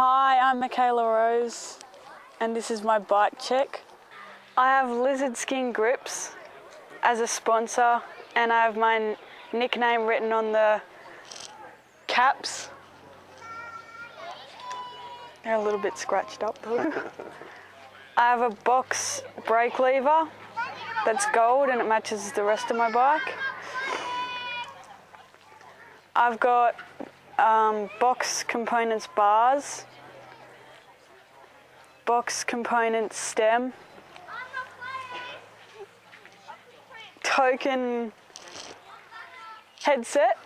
Hi, I'm Mikayla Rose and this is my bike check. I have lizard skin grips as a sponsor and I have my nickname written on the caps. They're a little bit scratched up though. I have a box brake lever that's gold and it matches the rest of my bike. I've got box components bars, box components stem, token headset,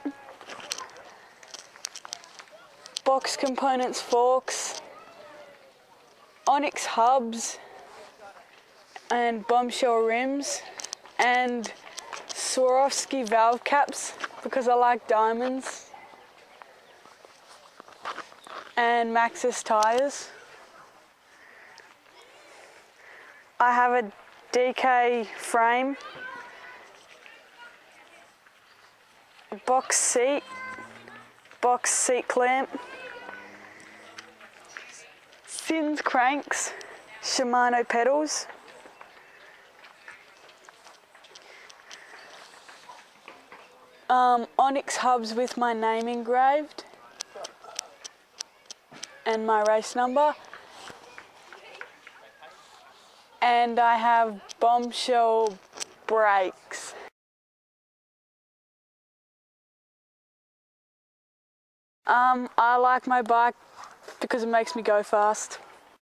box components forks, onyx hubs and bombshell rims, and Swarovski valve caps because I like diamonds, and Maxxis tires. I have a DK frame, box seat clamp, Sins cranks, Shimano pedals, onyx hubs with my name engraved and my race number, and I have bombshell brakes. I like my bike because it makes me go fast.